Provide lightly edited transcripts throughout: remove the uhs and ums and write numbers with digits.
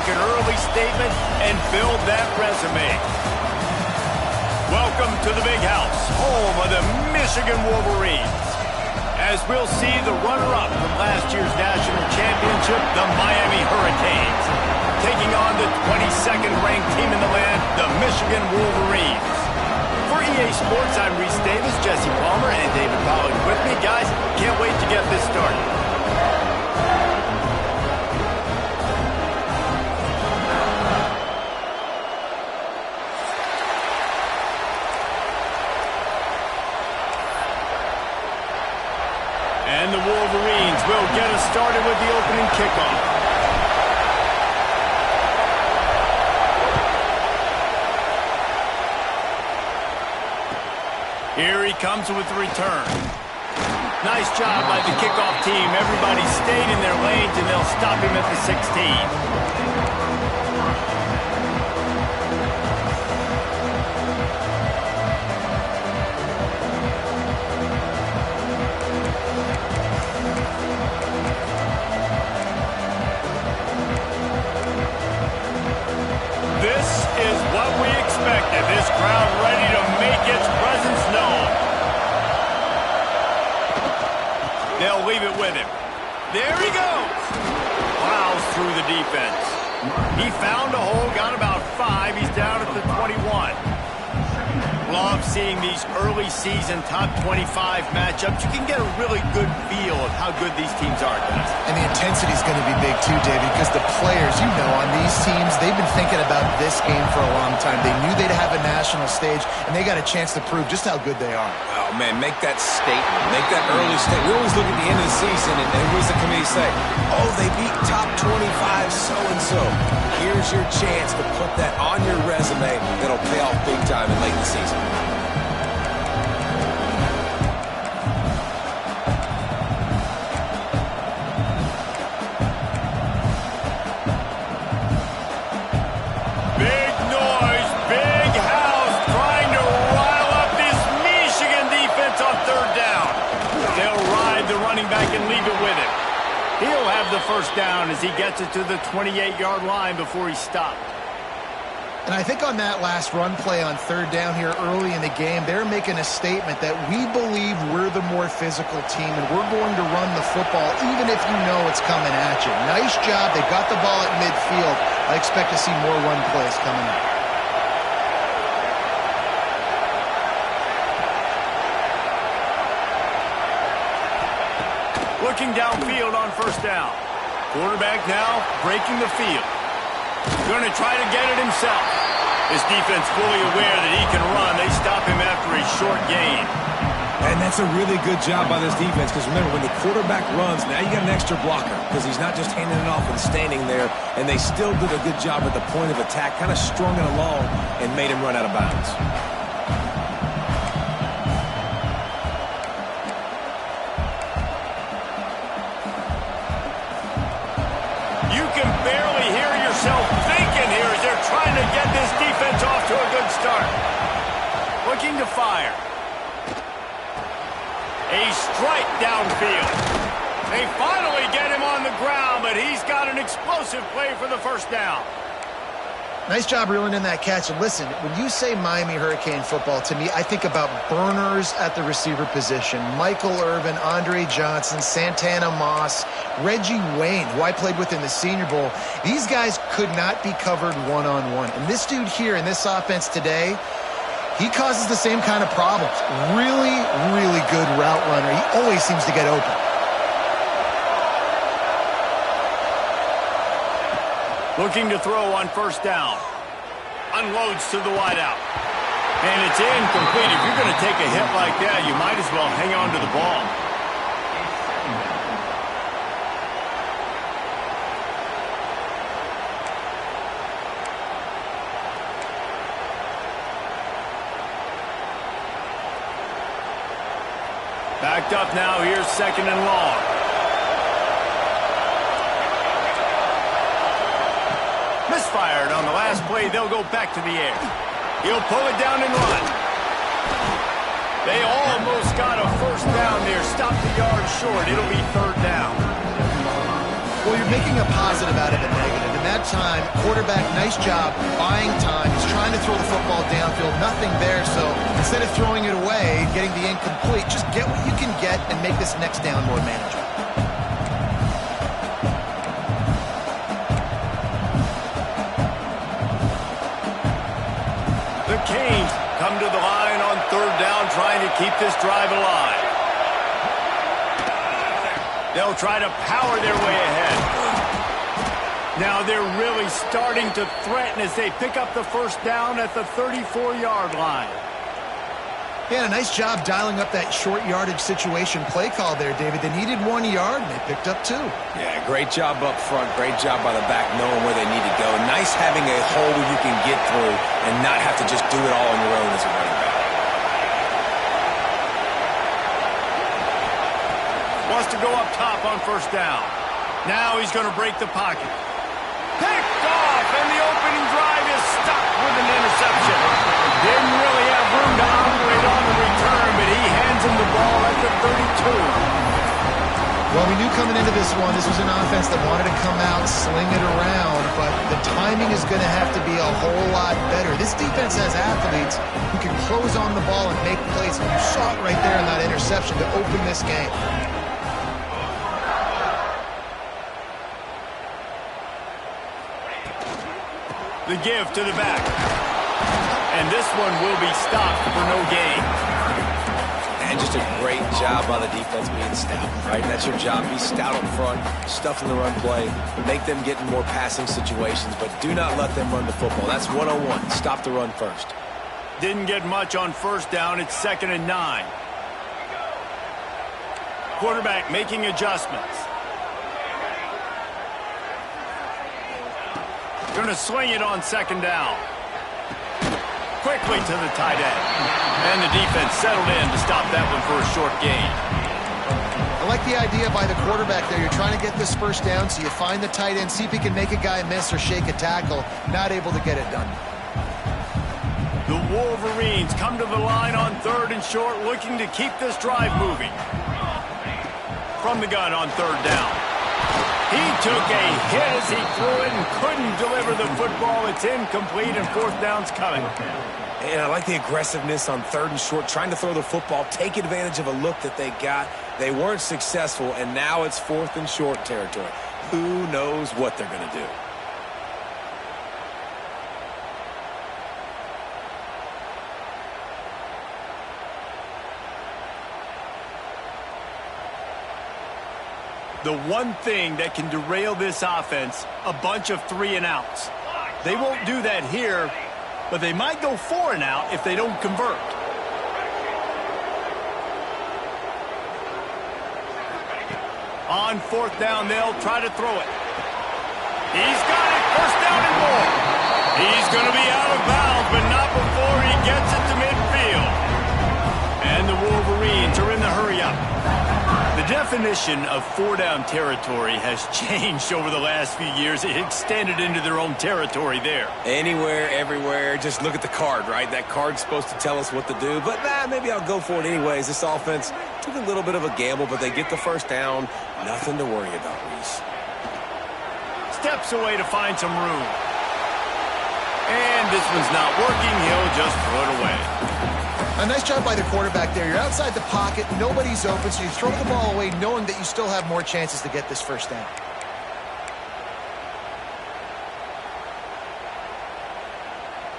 an early statement and build that resume. Welcome to the Big House, home of the Michigan Wolverines. As we'll see the runner-up from last year's national championship, the Miami Hurricanes, taking on the 22nd ranked team in the land, the Michigan Wolverines. For EA Sports, I'm Reese Davis, Jesse Palmer, and David Pollack with me. Guys, can't wait to get this started. And the Wolverines will get us started with the opening kickoff. Here he comes with the return. Nice job by the kickoff team. Everybody stayed in their lanes, and they'll stop him at the 16. This is what we expected. This crowd ready to make its presence known. They'll leave it with him. There he goes. Plows through the defense. He found a hole, got about 5. He's down at the 21. Love seeing these early season top 25 matchups. You can get a really good feel of how good these teams are, guys. And the intensity is going to be big too, David, because the players, you know, on these teams, they've been thinking about this game for a long time. They knew they'd have a national stage, and they got a chance to prove just how good they are. Oh, man, make that statement. Make that early statement. We always look at the end of the season, and what does the committee say? Oh, they beat top 25 so-and-so. Here's your chance to put that on your resume that'll pay off big time in late in the season. Big noise, big house, trying to rile up this Michigan defense on third down. They'll ride the running back and leave it with him. He'll have the first down as he gets it to the 28-yard line before he's stopped. And I think on that last run play on third down here early in the game, they're making a statement that we believe we're the more physical team and we're going to run the football even if you know it's coming at you. Nice job. They got the ball at midfield. I expect to see more run plays coming up. Looking downfield on first down. Quarterback now breaking the field. Going to try to get it himself. His defense fully aware that he can run. They stop him after a short gain. And that's a really good job by this defense because remember, when the quarterback runs, now you got an extra blocker because he's not just handing it off and standing there, and they still did a good job at the point of attack, kind of strung it along and made him run out of bounds. You can barely hear yourself thinking here as they're trying to get this defense off to a good start. Looking to fire. A strike downfield. They finally get him on the ground, but he's got an explosive play for the first down. Nice job reeling in that catch. And listen, when you say Miami Hurricane football, to me, I think about burners at the receiver position. Michael Irvin, Andre Johnson, Santana Moss, Reggie Wayne, who I played with in the Senior Bowl. These guys could not be covered one-on-one. And this dude here in this offense today, he causes the same kind of problems. Really, really good route runner. He always seems to get open. Looking to throw on first down. Unloads to the wideout. And it's incomplete. If you're going to take a hit like that, you might as well hang on to the ball. Backed up now. Here's second and long. Misfired on the last play. They'll go back to the air. He'll pull it down and run. They almost got a first down there. Stopped the yard short. It'll be third down. Well, you're making a positive out of a negative. In that time. Quarterback, nice job buying time. He's trying to throw the football downfield. Nothing there, so instead of throwing it away, getting the incomplete, just get what you can get and make this next down more manageable. The Canes come to the line on third down, trying to keep this drive alive. They'll try to power their way ahead. Now they're really starting to threaten as they pick up the first down at the 34-yard line. Yeah, a nice job dialing up that short yardage situation play call there, David. They needed 1 yard, and they picked up 2. Yeah, great job up front. Great job by the back knowing where they need to go. Nice having a hole where you can get through and not have to just do it all on your own as a running back. Wants to go up top on first down. Now he's going to break the pocket. Picked off, and the opening drive is stopped with an interception. Didn't really have room to operate on the return, but he hands him the ball at the 32. Well, we knew coming into this one, this was an offense that wanted to come out, sling it around, but the timing is going to have to be a whole lot better. This defense has athletes who can close on the ball and make plays, and you saw it right there in that interception to open this game. The give to the back. And this one will be stopped for no gain. And just a great job by the defense being stout, right? That's your job. Be stout up front, stuff in the run play, make them get in more passing situations, but do not let them run the football. That's 101. Stop the run first. Didn't get much on first down. It's 2nd and 9. Quarterback making adjustments. Going to swing it on 2nd down. Quickly to the tight end. And the defense settled in to stop that one for a short gain. I like the idea by the quarterback there. You're trying to get this first down, so you find the tight end, see if he can make a guy miss or shake a tackle. Not able to get it done. The Wolverines come to the line on 3rd and short, looking to keep this drive moving. From the gun on 3rd down. He took a hit as he threw it and couldn't deliver the football. It's incomplete, and 4th down's coming. And I like the aggressiveness on 3rd and short, trying to throw the football, take advantage of a look that they got. They weren't successful, and now it's 4th and short territory. Who knows what they're going to do? The one thing that can derail this offense, a bunch of 3 and outs. They won't do that here, but they might go 4 and out if they don't convert. On 4th down, they'll try to throw it. He's got it, 1st down and more. He's going to be out of bounds, but not before he gets it to midfield. And the Wolverines are in the hurry-up. The definition of 4-down territory has changed over the last few years. It extended into their own territory there. Anywhere, everywhere, just look at the card, right? That card's supposed to tell us what to do, but maybe I'll go for it anyways. This offense took a little bit of a gamble, but they get the 1st down. Nothing to worry about, Reese. Steps away to find some room. And this one's not working. He'll just throw it away. A nice job by the quarterback there. You're outside the pocket, nobody's open, so you throw the ball away knowing that you still have more chances to get this 1st down.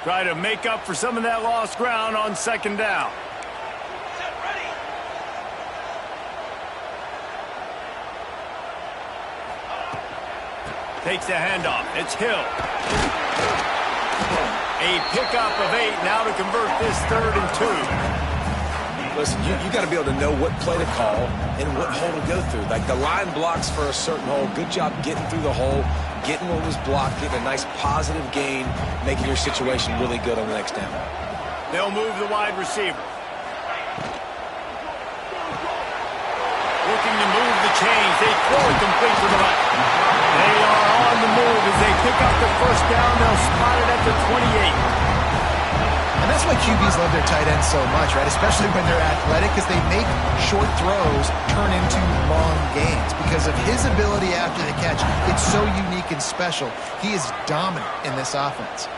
Try to make up for some of that lost ground on 2nd down. Takes the handoff. It's Hill. A pickup of 8 now to convert this 3rd and 2. Listen, you got to be able to know what play to call and what hole to go through. Like the line blocks for a certain hole. Good job getting through the hole, getting what was blocked, getting a nice positive gain, making your situation really good on the next down. They'll move the wide receiver. Looking to move the chains. They throw it complete to the right. They are on the move as they pick up the 1st down. They'll spot it at the 28. A And that's why QBs love their tight ends so much, right? Especially when they're athletic, because they make short throws turn into long gains. Because of his ability after the catch, it's so unique and special. He is dominant in this offense.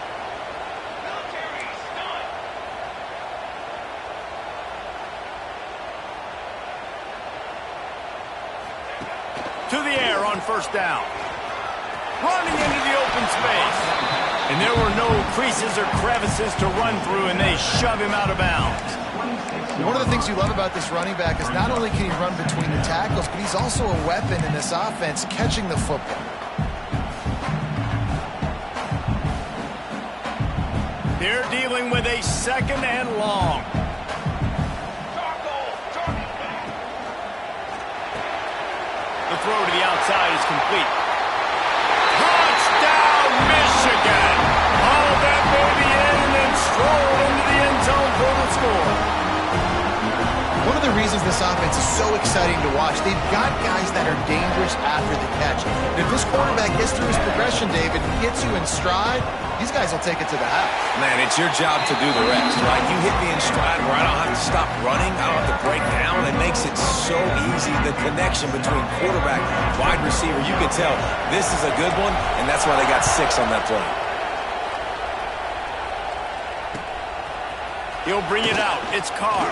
To the air on first down. Running into the open space. And there were no creases or crevices to run through, and they shove him out of bounds. One of the things you love about this running back is not only can he run between the tackles, but he's also a weapon in this offense catching the football. They're dealing with a second and long. The throw to the outside is complete. Touchdown, Michigan! All that baby in and then stroll into the end zone for the score. One of the reasons this offense is so exciting to watch, they've got guys that are dangerous after the catch. And if this quarterback gets through his progression, David, and gets you in stride, these guys will take it to the house. Man, it's your job to do the rest, right? You hit me in stride where I don't have to stop running. I don't have to break down. It makes it so easy. The connection between quarterback, wide receiver, you can tell this is a good one, and that's why they got 6 on that play. He'll bring it out. It's Carr.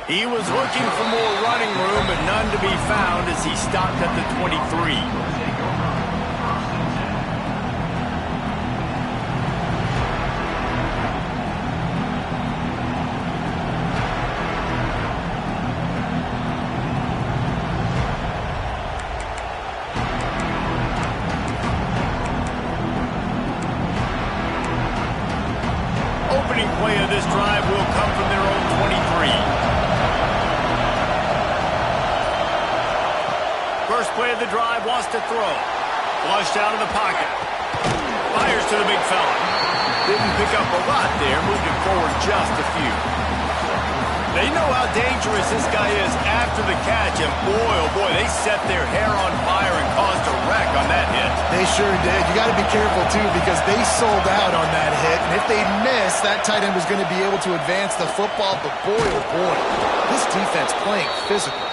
He was looking for more running room, but none to be found as he stopped at the 23. Opening play of this drive will come from their own 23. First play of the drive, wants to throw. Flushed out of the pocket. Fires to the big fella. Didn't pick up a lot there, moved it forward just a few. They know how dangerous this guy is after the catch, and boy, oh boy, they set their hair on fire and caused a wreck on that hit. They sure did. You got to be careful, too, because they sold out on that hit. And if they missed, that tight end was going to be able to advance the football. But boy, oh boy, this defense playing physical.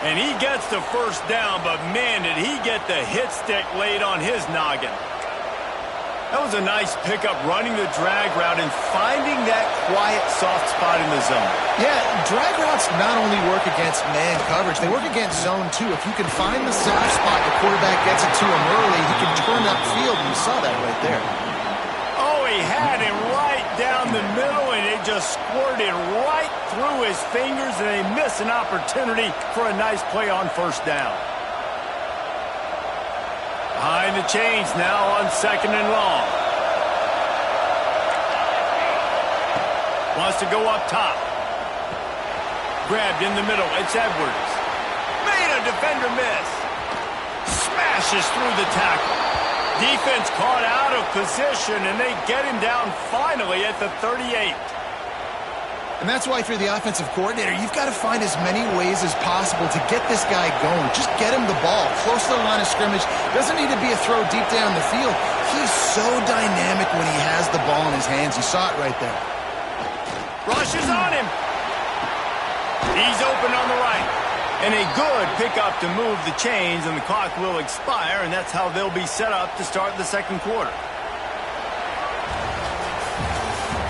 And he gets the first down, but man, did he get the hit stick laid on his noggin. That was a nice pickup, running the drag route and finding that quiet, soft spot in the zone. Yeah, drag routes not only work against man coverage, they work against zone, too. If you can find the soft spot, the quarterback gets it to him early, he can turn upfield, and you saw that right there. Oh, he had him right down the middle, and it just squirted right through his fingers, and they miss an opportunity for a nice play on first down. Behind the chains now on second and long. Wants to go up top. Grabbed in the middle. It's Edwards. Made a defender miss. Smashes through the tackle. Defense caught out of position, and they get him down finally at the 38. And that's why if you're the offensive coordinator, you've got to find as many ways as possible to get this guy going. Just get him the ball close to the line of scrimmage. Doesn't need to be a throw deep down the field. He's so dynamic when he has the ball in his hands. You saw it right there. Rushes on him. He's open on the right. And a good pickup to move the chains, and the clock will expire, and that's how they'll be set up to start the second quarter.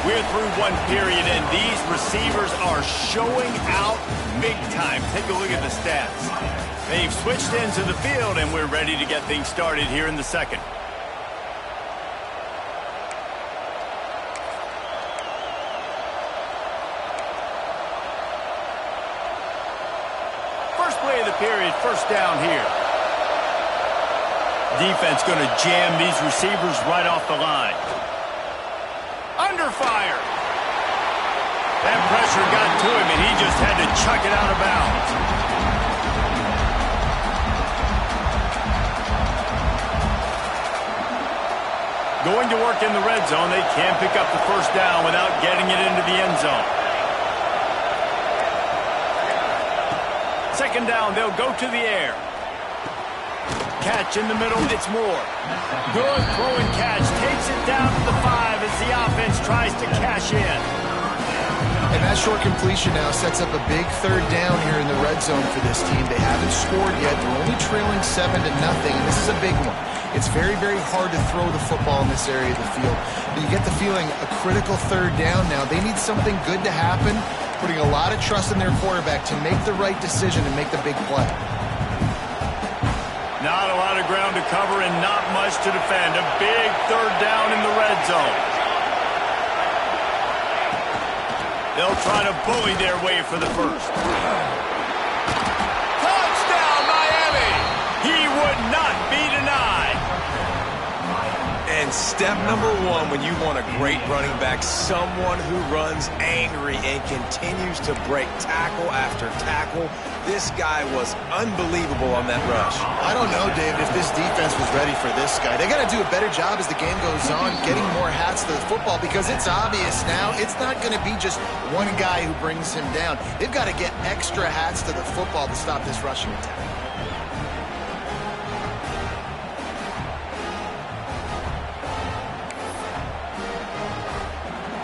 We're through one period, and these receivers are showing out big time. Take a look at the stats. They've switched into the field, and we're ready to get things started here in the second. First play of the period, first down here. Defense going to jam these receivers right off the line. Under fire. That pressure got to him, and he just had to chuck it out of bounds. Going to work in the red zone. They can't pick up the first down without getting it into the end zone. Second down, they'll go to the air. catch in the middle. It's Moore. Good throw and catch. Takes it down to the 5 as the offense tries to cash in. And that short completion now sets up a big third down here in the red zone for this team. They haven't scored yet. They're only trailing 7-0, and this is a big one. It's very, very hard to throw the football in this area of the field. But you get the feeling a critical third down now. They need something good to happen, putting a lot of trust in their quarterback to make the right decision and make the big play. Not a lot of ground to cover and not much to defend. A big third down in the red zone. They'll try to bully their way for the first. Touchdown, Miami! He would not be denied. And step number 1 when you want a great running back, someone who runs angry and continues to break tackle after tackle. This guy was unbelievable on that rush. I don't know, David, if this defense was ready for this guy. They got to do a better job as the game goes on, getting more hats to the football, because it's obvious now it's not going to be just one guy who brings him down. They've got to get extra hats to the football to stop this rushing attack.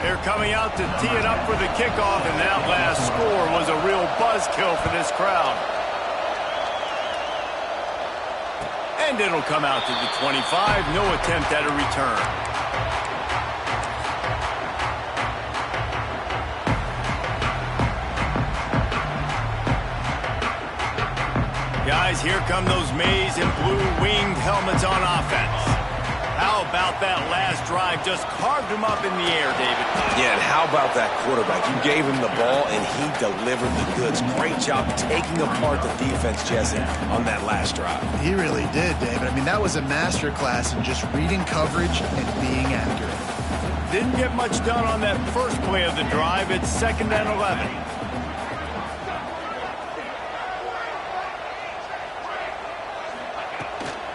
They're coming out to tee it up for the kickoff, and that last score was a real buzzkill for this crowd. And it'll come out to the 25. No attempt at a return. Guys, here come those maize and blue winged helmets on offense. How about that last drive? Just carved him up in the air, David. Yeah, and how about that quarterback? You gave him the ball, and he delivered the goods. Great job taking apart the defense, Jesse, on that last drive. He really did, David. I mean, that was a masterclass in just reading coverage and being accurate. Didn't get much done on that first play of the drive. It's 2nd and 11.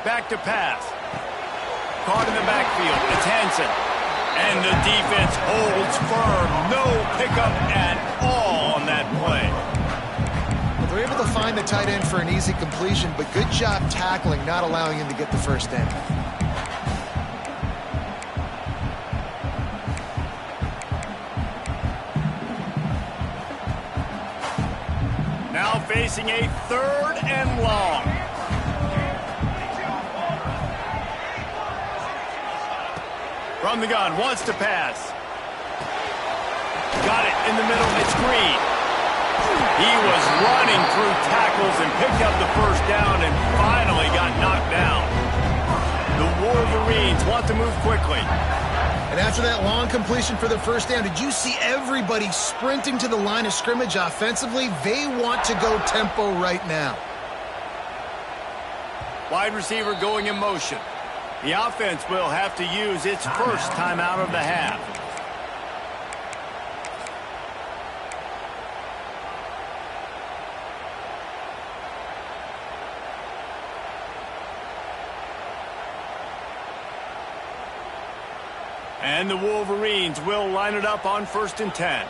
Back to pass. Caught in the backfield. It's Hansen. And the defense holds firm. No pickup at all on that play. Well, they're able to find the tight end for an easy completion, but good job tackling, not allowing him to get the first down. Now facing a 3rd and long. From the gun, wants to pass. Got it in the middle, it's Green. He was running through tackles and picked up the first down and finally got knocked down. The Wolverines want to move quickly. And after that long completion for the first down, did you see everybody sprinting to the line of scrimmage offensively? They want to go tempo right now. Wide receiver going in motion. The offense will have to use its first timeout of the half. And the Wolverines will line it up on 1st and 10.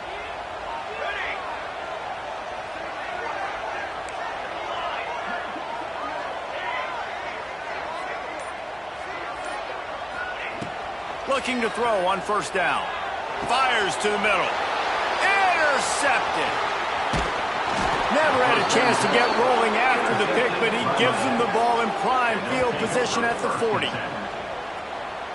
Looking to throw on 1st down. Fires to the middle. Intercepted. Never had a chance to get rolling after the pick, but he gives him the ball in prime field position at the 40.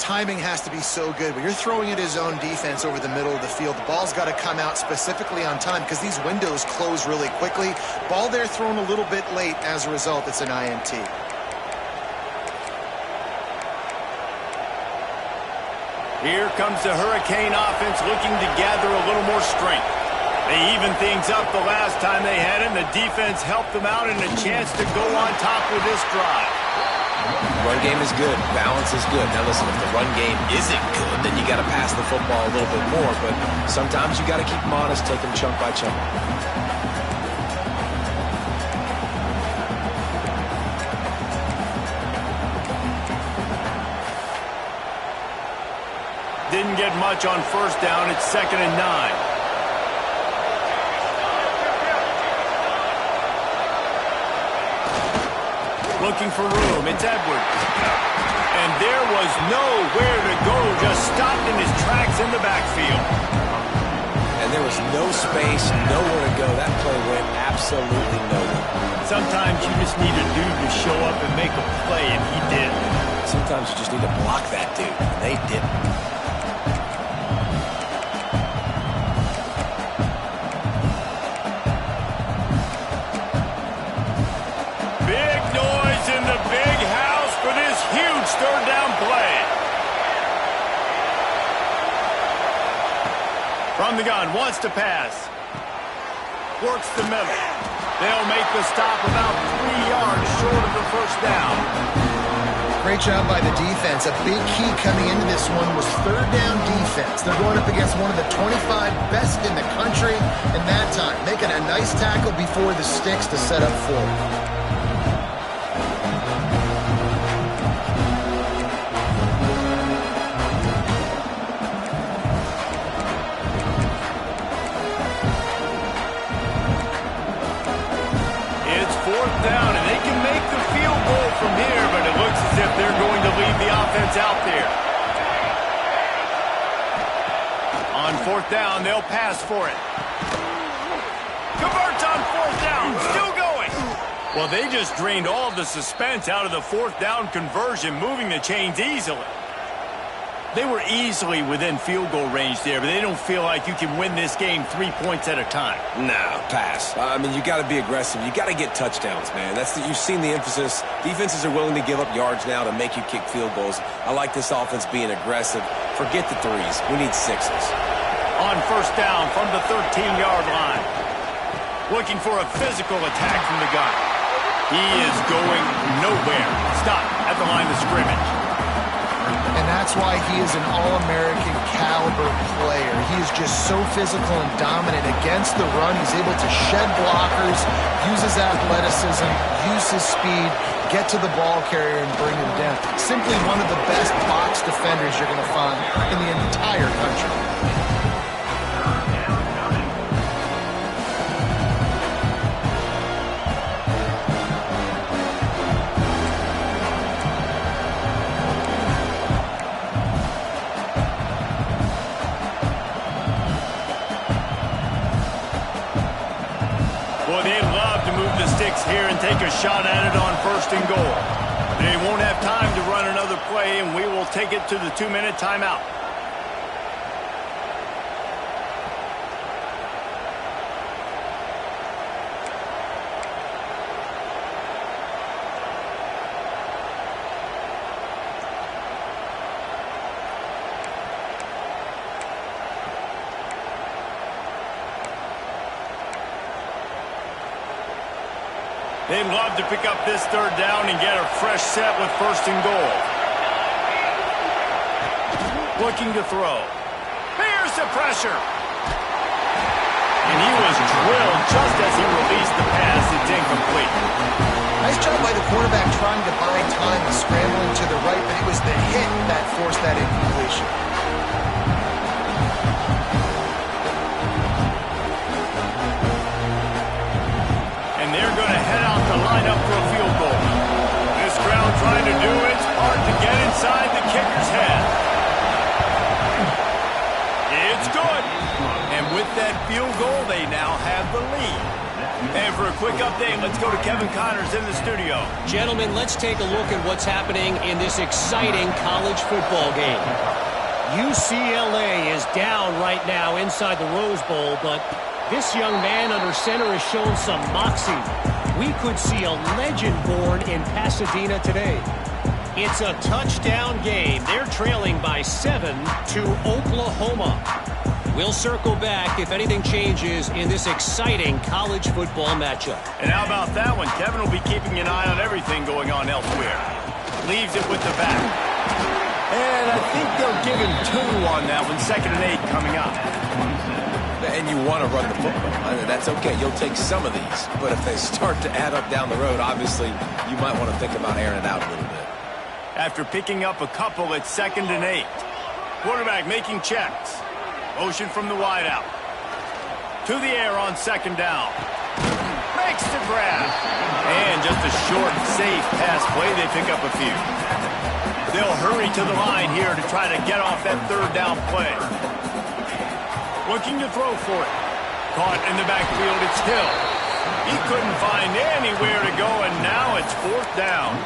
Timing has to be so good. When you're throwing at his own defense over the middle of the field, the ball's got to come out specifically on time because these windows close really quickly. Ball there thrown a little bit late. As a result, it's an INT. Here comes the Hurricane offense looking to gather a little more strength. They evened things up the last time they had it, and the defense helped them out and a chance to go on top with this drive. Run game is good. Balance is good. Now listen, if the run game isn't good, then you got to pass the football a little bit more, but sometimes you got to keep them honest, take them chunk by chunk. Didn't get much on 1st down. It's 2nd and 9. Looking for room. It's Edwards. And there was nowhere to go. Just stopped in his tracks in the backfield. And there was no space, nowhere to go. That play went absolutely nowhere. Sometimes you just need a dude to show up and make a play, and he did. Sometimes you just need to block that dude, and they didn't. Third down play. From the gun, wants to pass. Works the middle. They'll make the stop about 3 yards short of the first down. Great job by the defense. A big key coming into this one was third down defense. They're going up against one of the 25 best in the country in that time, making a nice tackle before the sticks to set up forward. Down, and they can make the field goal from here, but it looks as if they're going to leave the offense out there. On fourth down, they'll pass for it. Converts on fourth down, still going. Well, they just drained all of the suspense out of the fourth down conversion, moving the chains easily. They were easily within field goal range there, but they don't feel like you can win this game 3 points at a time. No, pass. I mean, you got to be aggressive. You got to get touchdowns, man. You've seen the emphasis. Defenses are willing to give up yards now to make you kick field goals. I like this offense being aggressive. Forget the threes. We need sixes. On first down from the 13-yard line. Looking for a physical attack from the gun. He is going nowhere. Stop at the line of scrimmage. And that's why he is an All-American caliber player. He is just so physical and dominant against the run. He's able to shed blockers, use his athleticism, use his speed, get to the ball carrier and bring him down. Simply one of the best box defenders you're going to find in the entire country. Here and take a shot at it on first and goal. They won't have time to run another play, and we will take it to the 2-minute timeout. They'd love to pick up this third down and get a fresh set with first and goal. Looking to throw. Here's the pressure. And he was drilled just as he released the pass. It's incomplete. Nice job by the quarterback trying to buy time and scrambling to the right, but it was the hit that forced that incompletion. They're going to head out to line up for a field goal. This crowd trying to do its part to get inside the kicker's head. It's good. And with that field goal, they now have the lead. And for a quick update, let's go to Kevin Connors in the studio. Gentlemen, let's take a look at what's happening in this exciting college football game. UCLA is down right now inside the Rose Bowl, but this young man under center has shown some moxie. We could see a legend born in Pasadena today. It's a touchdown game. They're trailing by 7 to Oklahoma. We'll circle back if anything changes in this exciting college football matchup. And how about that one? Kevin will be keeping an eye on everything going on elsewhere. Leaves it with the back. And I think they'll give him 2 on that one. 2nd and 8 coming up. And you want to run the football. That's okay. You'll take some of these. But if they start to add up down the road, obviously, you might want to think about airing it out a little bit. After picking up a couple, it's 2nd and 8. Quarterback making checks. Motion from the wideout. To the air on 2nd down. makes the grab. And just a short, safe pass play. They pick up a few. They'll hurry to the line here to try to get off that third down play. Looking to throw for it. Caught in the backfield, it's Hill. He couldn't find anywhere to go, and now it's fourth down.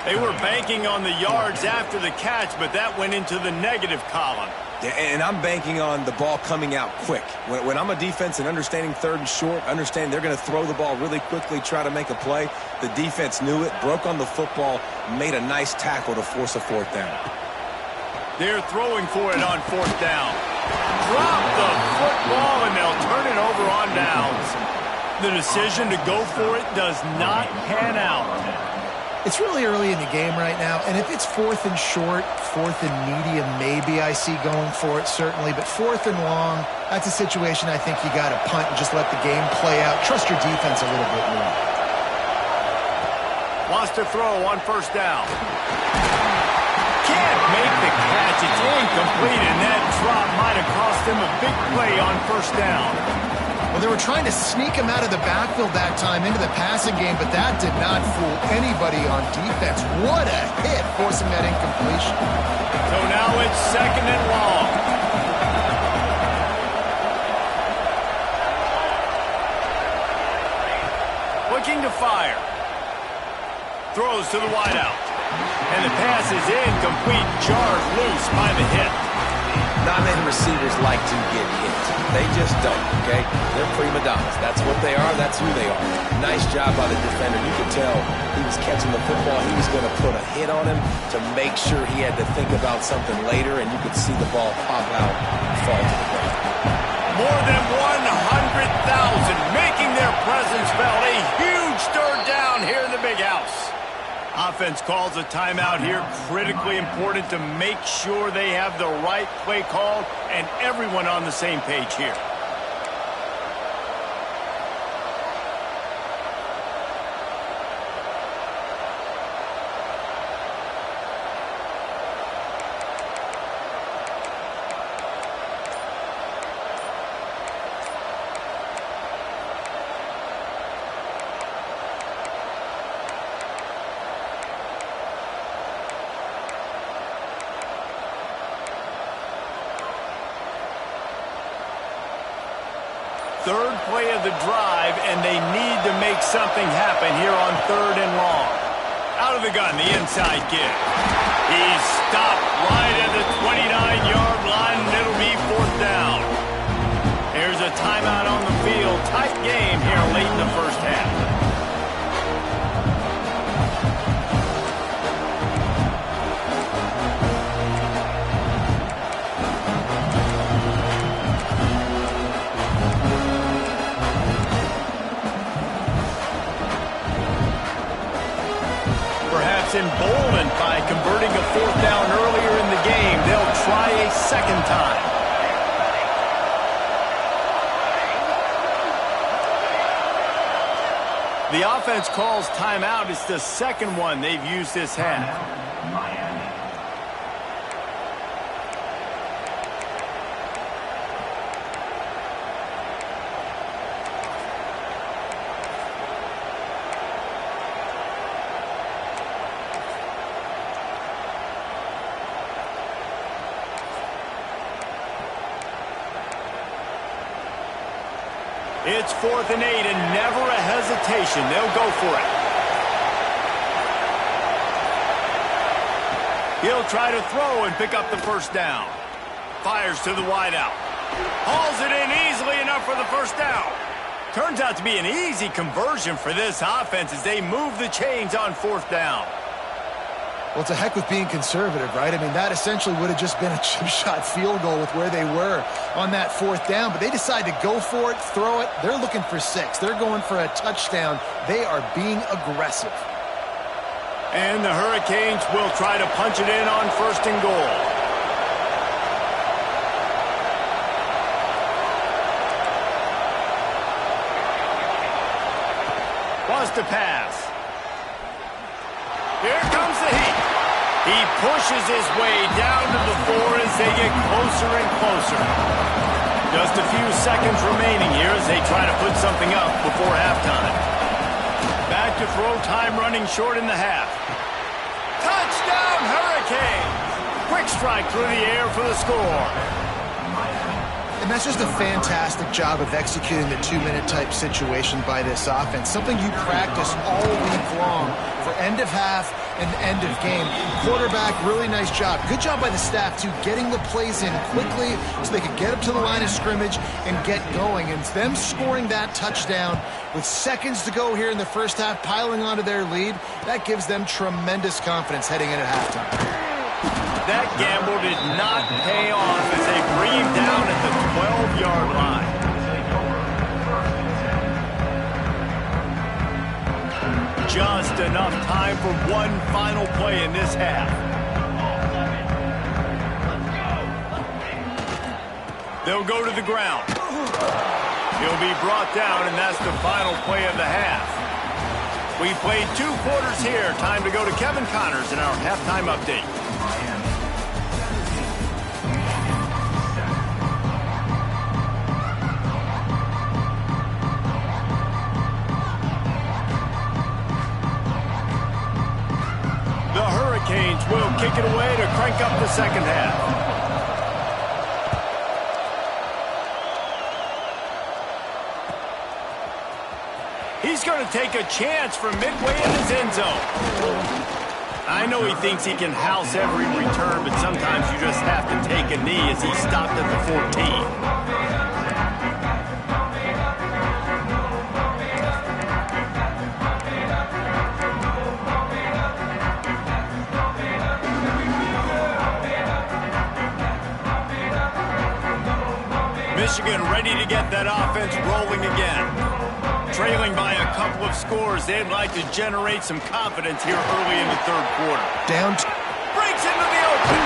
They were banking on the yards after the catch, but that went into the negative column. Yeah, and I'm banking on the ball coming out quick. When I'm a defense and understanding third and short, understanding they're going to throw the ball really quickly, try to make a play, the defense knew it, broke on the football, made a nice tackle to force a fourth down. They're throwing for it on fourth down. Drop the football, and they'll turn it over on downs. The decision to go for it does not pan out. It's really early in the game right now, and if it's fourth and short, fourth and medium, maybe I see going for it, certainly. But fourth and long, that's a situation I think you got to punt and just let the game play out. Trust your defense a little bit more. Wants to throw on first down. Can't make the catch. It's incomplete, and that drop might have cost him a big play on first down. Well, they were trying to sneak him out of the backfield that time into the passing game, but that did not fool anybody on defense. What a hit, forcing that incompletion. So now it's second and long. Looking to fire. Throws to the wideout. And the pass is incomplete, jarred loose by the hit. Not many receivers like to get hit. They just don't, okay? They're prima donnas. That's what they are. That's who they are. Nice job by the defender. You could tell he was catching the football. He was going to put a hit on him to make sure he had to think about something later, and you could see the ball pop out and fall to the ground. More than 100,000 making their presence felt. A huge third down here in the big house. Offense calls a timeout here. Critically important to make sure they have the right play call and everyone on the same page here. Third play of the drive, and they need to make something happen here on third and long. Out of the gun, the inside kick. He's stopped right at the 29-yard line, and it'll be fourth down. There's a timeout on the field. Tight game here late in the first half. Emboldened by converting a fourth down earlier in the game, they'll try a second time. The offense calls timeout. It's the second one they've used this half. It's 4th and 8, and never a hesitation. They'll go for it. He'll try to throw and pick up the first down. Fires to the wideout. Hauls it in easily enough for the first down. Turns out to be an easy conversion for this offense as they move the chains on fourth down. Well, it's a heck with being conservative, right? I mean, that essentially would have just been a chip shot field goal with where they were on that fourth down. But they decide to go for it, throw it. They're looking for 6. They're going for a touchdown. They are being aggressive. And the Hurricanes will try to punch it in on first and goal. Wants to pass. Here comes the heat. He pushes his way down to the 4 as they get closer and closer. Just a few seconds remaining here as they try to put something up before halftime. Back to throw time running short in the half. Touchdown Hurricanes! Quick strike through the air for the score. And that's just a fantastic job of executing the two-minute type situation by this offense. Something you practice all week long for end of half and end of game. Quarterback, really nice job. Good job by the staff, too, getting the plays in quickly so they could get up to the line of scrimmage and get going. And them scoring that touchdown with seconds to go here in the first half, piling onto their lead, that gives them tremendous confidence heading in at halftime. That gamble did not pay off as they bring him down at the 12-yard line. Just enough time for one final play in this half. They'll go to the ground. He'll be brought down, and that's the final play of the half. We played 2 quarters here. Time to go to Kevin Connors in our halftime update. Hurricanes will kick it away to crank up the second half. He's going to take a chance from midway in his end zone. I know he thinks he can house every return, but sometimes you just have to take a knee as he stopped at the 14. Michigan ready to get that offense rolling again. Trailing by a couple of scores, they'd like to generate some confidence here early in the third quarter. Breaks into the open.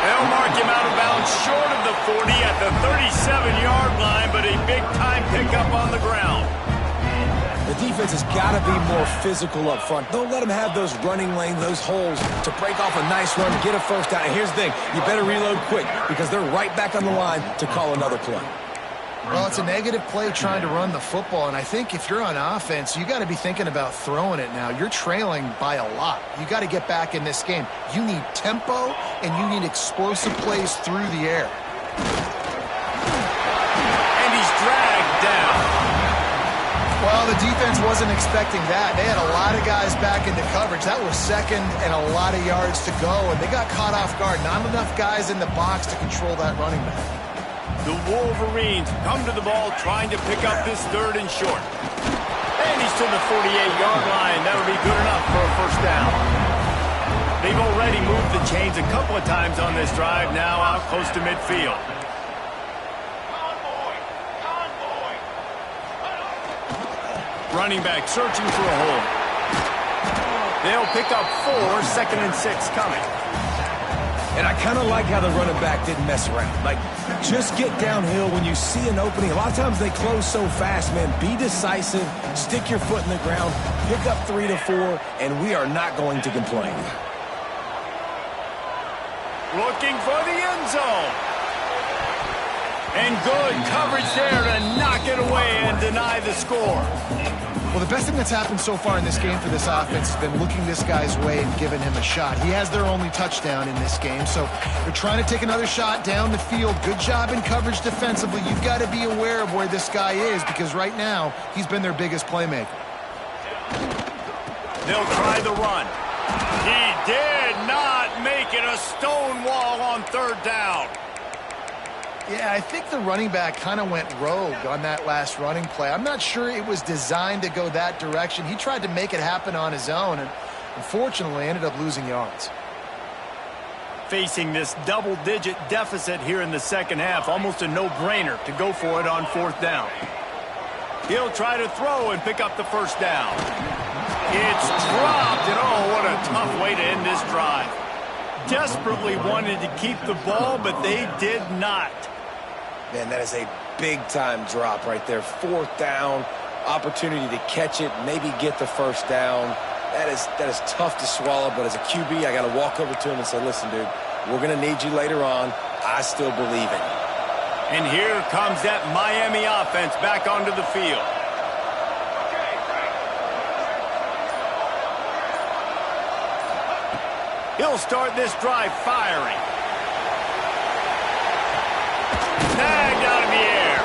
They'll mark him out of bounds short of the 40 at the 37-yard line, but a big-time pickup on the ground. The defense has got to be more physical up front. Don't let them have those running lanes, those holes to break off a nice run, get a first down. And here's the thing, you better reload quick because they're right back on the line to call another play. Well, it's a negative play trying to run the football, and I think if you're on offense, you got to be thinking about throwing it now. You're trailing by a lot. You got to get back in this game. You need tempo, and you need explosive plays through the air. And he's dragged down. Well, the defense wasn't expecting that. They had a lot of guys back into coverage. That was second and a lot of yards to go, and they got caught off guard. Not enough guys in the box to control that running back. The Wolverines come to the ball trying to pick up this third and short. And he's to the 48-yard line. That'll be good enough for a first down. They've already moved the chains a couple of times on this drive, now out close to midfield. Running back searching for a hole. They'll pick up 4, 2nd and 6 coming. And I kind of like how the running back didn't mess around. Like, just get downhill when you see an opening. A lot of times they close so fast, man. Be decisive, stick your foot in the ground, pick up 3 to 4, and we are not going to complain. Looking for the end zone. And good coverage there to knock it away and deny the score. Well, the best thing that's happened so far in this game for this offense has been looking this guy's way and giving him a shot. He has their only touchdown in this game, so they're trying to take another shot down the field. Good job in coverage defensively. You've got to be aware of where this guy is because right now he's been their biggest playmaker. They'll try the run. He did not make it a stone wall on third down. Yeah, I think the running back kind of went rogue on that last running play. I'm not sure it was designed to go that direction. He tried to make it happen on his own and unfortunately ended up losing yards. Facing this double-digit deficit here in the second half, almost a no-brainer to go for it on fourth down. He'll try to throw and pick up the first down. It's dropped, and oh, what a tough way to end this drive. Desperately wanted to keep the ball, but they did not. Man, that is a big-time drop right there. Fourth down, opportunity to catch it, maybe get the first down. That is tough to swallow, but as a QB, I got to walk over to him and say, listen, dude, we're going to need you later on. I still believe in you. And here comes that Miami offense back onto the field. He'll start this drive firing. Tagged out of the air.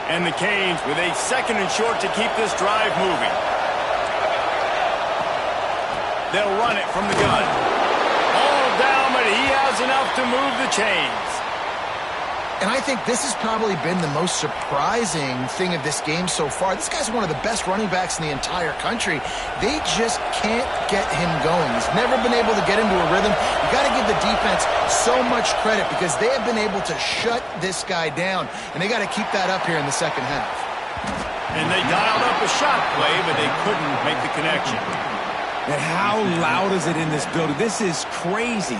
And the Canes with a 2nd and short to keep this drive moving. They'll run it from the gun. All down, but he has enough to move the chains. And I think this has probably been the most surprising thing of this game so far. This guy's one of the best running backs in the entire country. They just can't get him going. He's never been able to get into a rhythm. You got to give the defense so much credit because they have been able to shut this guy down, and they got to keep that up here in the second half. And they dialed up a shot play, but they couldn't make the connection. And how loud is it in this building? This is crazy.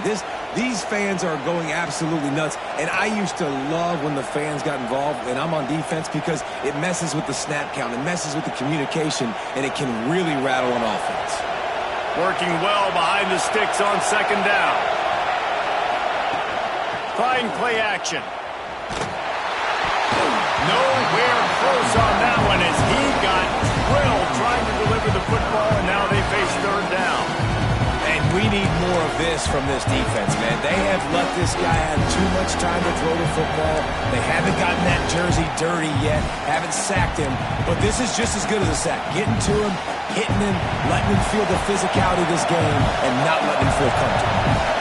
These fans are going absolutely nuts. And I used to love when the fans got involved, and I'm on defense, because it messes with the snap count. It messes with the communication, and it can really rattle an offense. Working well behind the sticks on 2nd down. Trying play action. Nowhere close on that one as he got drilled trying to deliver the football, and now they face 3rd down. And we need more of this from this defense, man. They have let this guy have too much time to throw the football. They haven't gotten that jersey dirty yet, haven't sacked him, but this is just as good as a sack. Getting to him, hitting him, letting him feel the physicality of this game, and not letting him feel comfortable.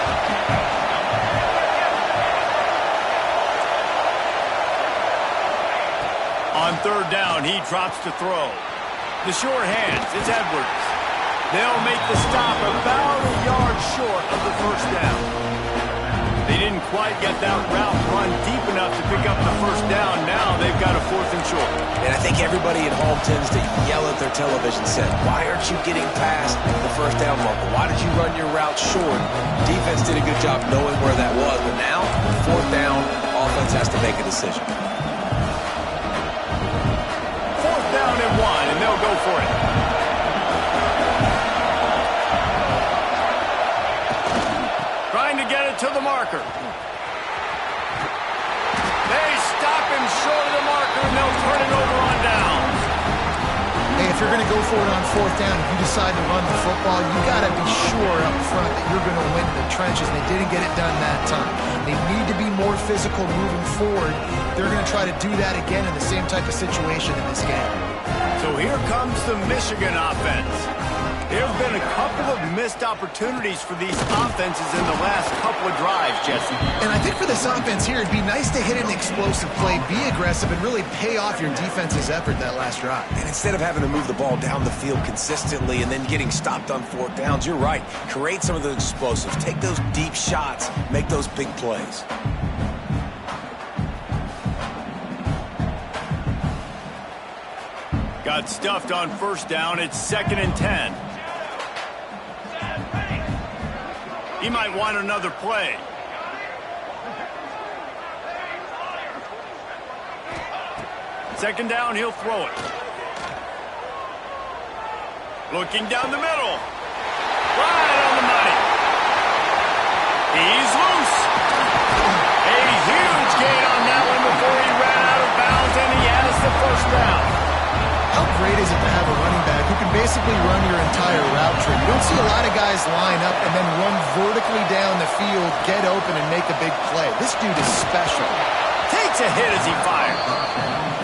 On 3rd down, he drops to throw. The short hands, it's Edwards. They'll make the stop about a yard short of the 1st down. They didn't quite get that route run deep enough to pick up the 1st down. Now they've got a 4th and short. And I think everybody at home tends to yell at their television set, why aren't you getting past the 1st down marker? Why did you run your route short? Defense did a good job knowing where that was, but now, 4th down, offense has to make a decision. 4th down and 1, and they'll go for it. Trying to get it to the marker. They stop him short of the marker, and they'll turn it over on downs. Hey, if you're going to go for it on 4th down, if you decide to run the football, you got to be sure up front that you're going to win the trenches. They didn't get it done that time. They need to be more physical moving forward. They're going to try to do that again in the same type of situation in this game. So here comes the Michigan offense. There have been a couple of missed opportunities for these offenses in the last couple of drives, Jesse. And I think for this offense here, it'd be nice to hit an explosive play, be aggressive, and really pay off your defense's effort that last drive. And instead of having to move the ball down the field consistently and then getting stopped on 4th downs, you're right. Create some of those explosives. Take those deep shots. Make those big plays. Got stuffed on 1st down. It's 2nd and 10. He might want another play. Second down, he'll throw it. Looking down the middle. Right on the money. He's loose. A huge gain on that one before he ran out of bounds, and he has the 1st down. How great is it to have a running back who can basically run your entire route tree? You don't see a lot of guys line up and then run vertically down the field, get open, and make a big play. This dude is special. Takes a hit as he fires.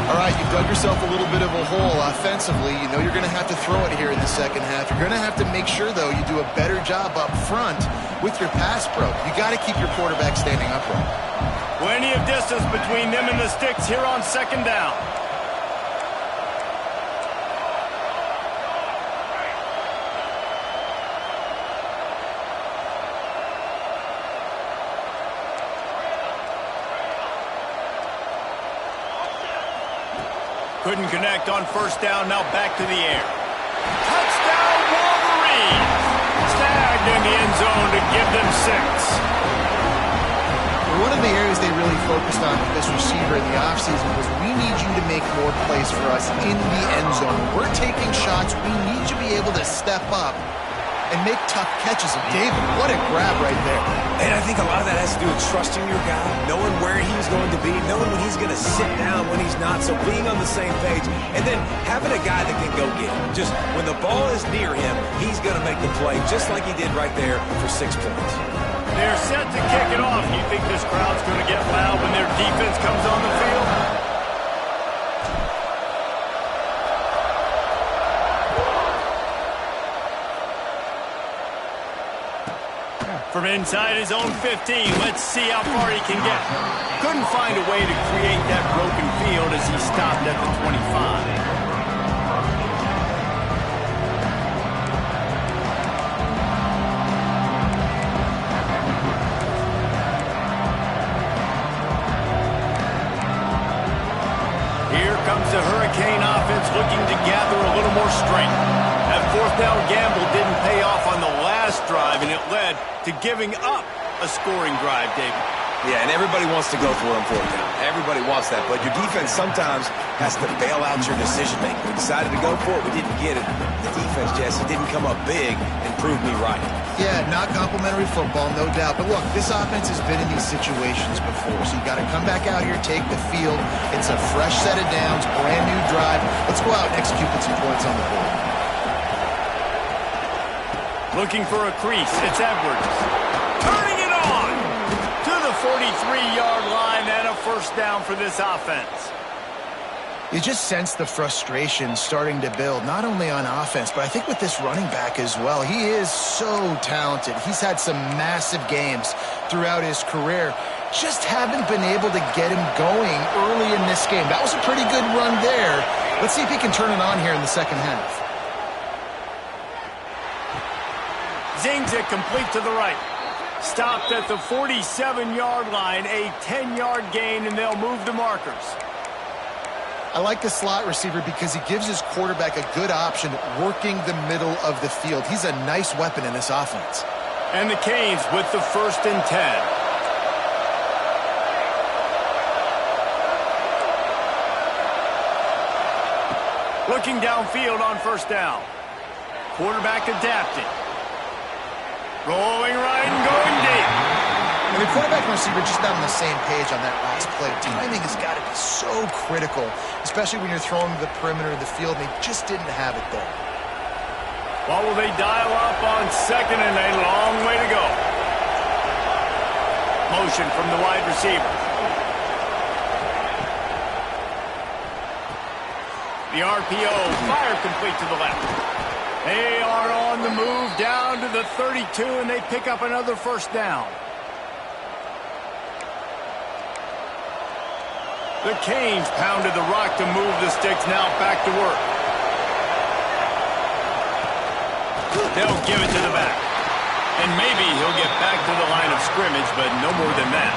All right, you've dug yourself a little bit of a hole offensively. You know you're going to have to throw it here in the second half. You're going to have to make sure, though, you do a better job up front with your pass pro. You got to keep your quarterback standing upright. Plenty of distance between them and the sticks here on 2nd down. Couldn't connect on 1st down, now back to the air. Touchdown, Wolverines! Snagged in the end zone to give them 6. of the areas they really focused on with this receiver in the offseason was, we need you to make more plays for us in the end zone. We're taking shots. We need you to be able to step up and make tough catches. And David, what a grab right there. And I think a lot of that has to do with trusting your guy, knowing where he's going to be, knowing when he's going to sit down, when he's not, so being on the same page, and then having a guy that can go get him. Just when the ball is near him, he's going to make the play, just like he did right there for 6 points. They're set to kick it off. You think this crowd's going to get loud when their defense comes on the field? From inside his own 15, let's see how far he can get. Couldn't find a way to create that broken field as he stopped at the 25. Here comes the Hurricane offense looking to gather a little more strength. That fourth down gamble didn't pay off on the last drive, and it led to giving up a scoring drive, David. Yeah, and everybody wants to go for it on fourth down. Everybody wants that, but your defense sometimes has to bail out your decision-making. We decided to go for it. We didn't get it. The defense, Jesse, didn't come up big and prove me right. Yeah, not complimentary football, no doubt. But look, this offense has been in these situations before, so you got to come back out here, take the field. It's a fresh set of downs, brand new drive. Let's go out and execute with some points on the board. Looking for a crease. It's Edwards. Turning it on to the 43-yard line and a first down for this offense. You just sense the frustration starting to build, not only on offense, but I think with this running back as well. He is so talented. He's had some massive games throughout his career. Just haven't been able to get him going early in this game. That was a pretty good run there. Let's see if he can turn it on here in the second half. Zings it complete to the right. Stopped at the 47-yard line, a 10-yard gain, and they'll move the markers. I like the slot receiver because he gives his quarterback a good option working the middle of the field. He's a nice weapon in this offense. And the Canes with the 1st and 10. Looking downfield on first down. Quarterback adapting. Rolling right and going deep. And the quarterback and receiver just not on the same page on that last play. Timing has got to be so critical, especially when you're throwing to the perimeter of the field. They just didn't have it there. What will they dial up on second and a long way to go? Motion from the wide receiver. The RPO, fire complete to the left. They are on the move down to the 32, and they pick up another first down. The Canes pounded the rock to move the sticks, now back to work. They'll give it to the back. And maybe he'll get back to the line of scrimmage, but no more than that.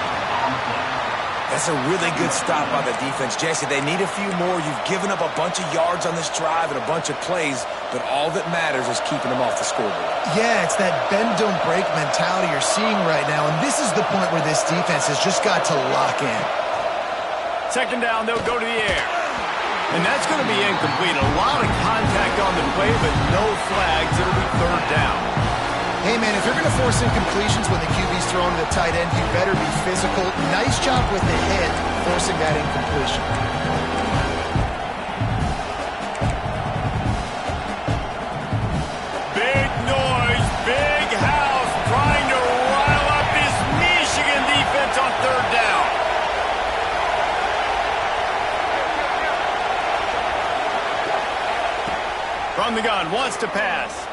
That's a really good stop by the defense. Jesse, they need a few more. You've given up a bunch of yards on this drive and a bunch of plays, but all that matters is keeping them off the scoreboard. Yeah, it's that bend, don't break mentality you're seeing right now, and this is the point where this defense has just got to lock in. Second down, they'll go to the air. And that's going to be incomplete. A lot of contact on the play, but no flags. It'll be third down. Hey, man, if you're going to force incompletions when the QB's throwing to the tight end, you better be physical. Nice job with the hit, forcing that incompletion. Big noise, big house, trying to rile up this Michigan defense on third down. From the gun, wants to pass.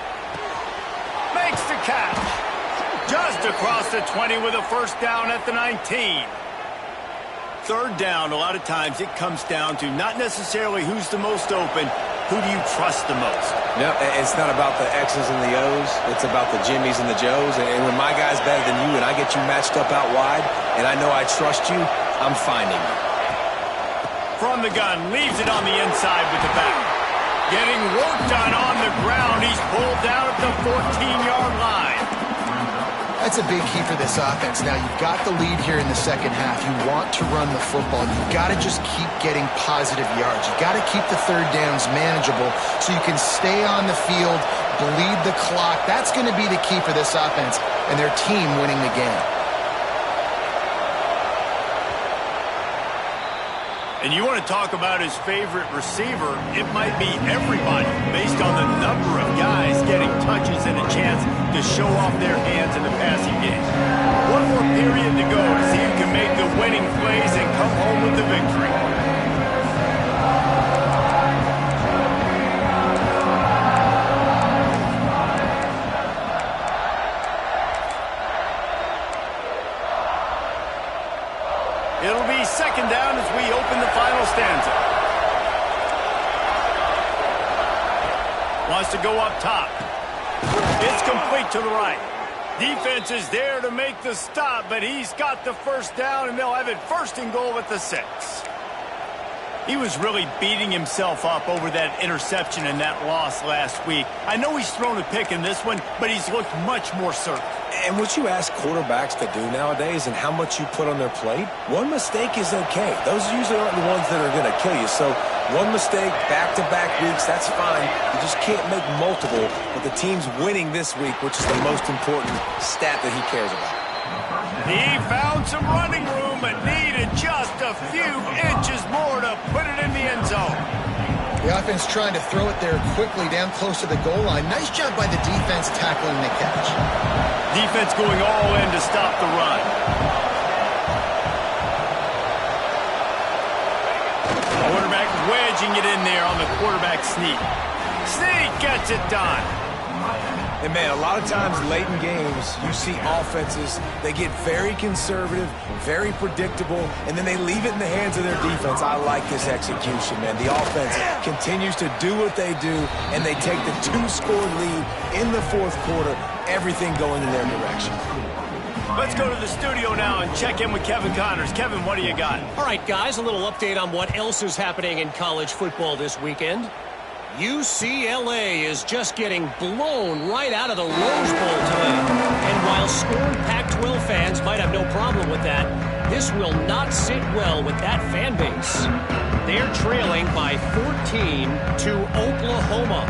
Makes the catch. Just across the 20 with a first down at the 19. Third down, a lot of times it comes down to not necessarily who's the most open, who do you trust the most? No, it's not about the X's and the O's. It's about the Jimmies and the Joes. And when my guy's better than you and I get you matched up out wide and I know I trust you, I'm finding you. From the gun, leaves it on the inside with the back. Getting work done on the ground. He's pulled down at the 14-yard line. That's a big key for this offense. Now, you've got the lead here in the second half. You want to run the football. You've got to just keep getting positive yards. You've got to keep the third downs manageable so you can stay on the field, bleed the clock. That's going to be the key for this offense and their team winning the game. And you want to talk about his favorite receiver, it might be everybody based on the number of guys getting touches and a chance to show off their hands in the passing game. One more period to go to see who can make the winning plays and come home with the victory. It'll be second down as we open the final stanza. Wants to go up top. It's complete to the right. Defense is there to make the stop, but he's got the first down, and they'll have it first and goal at the 6. He was really beating himself up over that interception and that loss last week. I know he's thrown a pick in this one, but he's looked much more certain. And what you ask quarterbacks to do nowadays and how much you put on their plate, one mistake is okay. Those usually aren't the ones that are going to kill you. So one mistake, back-to-back weeks, that's fine. You just can't make multiple. But the team's winning this week, which is the most important stat that he cares about. He found some running room, but needed just a few inches more to put it in the end zone. The offense trying to throw it there quickly down close to the goal line. Nice job by the defense tackling the catch. Defense going all in to stop the run. Quarterback wedging it in there on the quarterback sneak. Sneak gets it done. And, man, a lot of times late in games, you see offenses, they get very conservative, very predictable, and then they leave it in the hands of their defense. I like this execution, man. The offense continues to do what they do, and they take the 2-score lead in the fourth quarter, everything going in their direction. Let's go to the studio now and check in with Kevin Connors. Kevin, what do you got? All right, guys, a little update on what else is happening in college football this weekend. UCLA is just getting blown right out of the Rose Bowl today. And while scorned Pac-12 fans might have no problem with that, this will not sit well with that fan base. They're trailing by 14 to Oklahoma.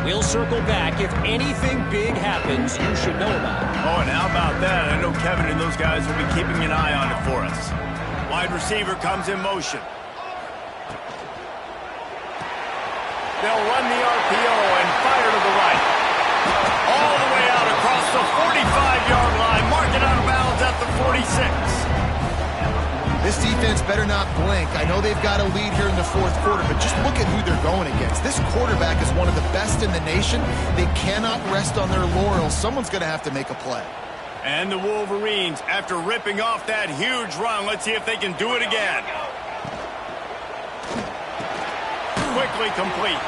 We'll circle back. If anything big happens, you should know about it. Oh, and how about that? I know Kevin and those guys will be keeping an eye on it for us. Wide receiver comes in motion. They'll run the RPO and fire to the right. All the way out across the 45-yard line. Mark it out of bounds at the 46. This defense better not blink. I know they've got a lead here in the fourth quarter, but just look at who they're going against. This quarterback is one of the best in the nation. They cannot rest on their laurels. Someone's going to have to make a play. And the Wolverines, after ripping off that huge run, let's see if they can do it again. Quickly complete.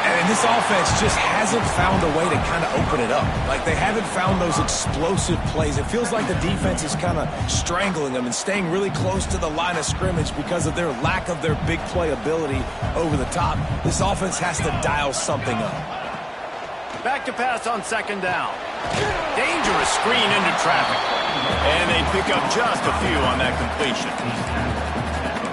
And this offense just hasn't found a way to kind of open it up. Like, they haven't found those explosive plays. It feels like the defense is kind of strangling them and staying really close to the line of scrimmage because of their lack of their big play ability over the top. This offense has to dial something up. Back to pass on second down. Dangerous screen into traffic. And they pick up just a few on that completion.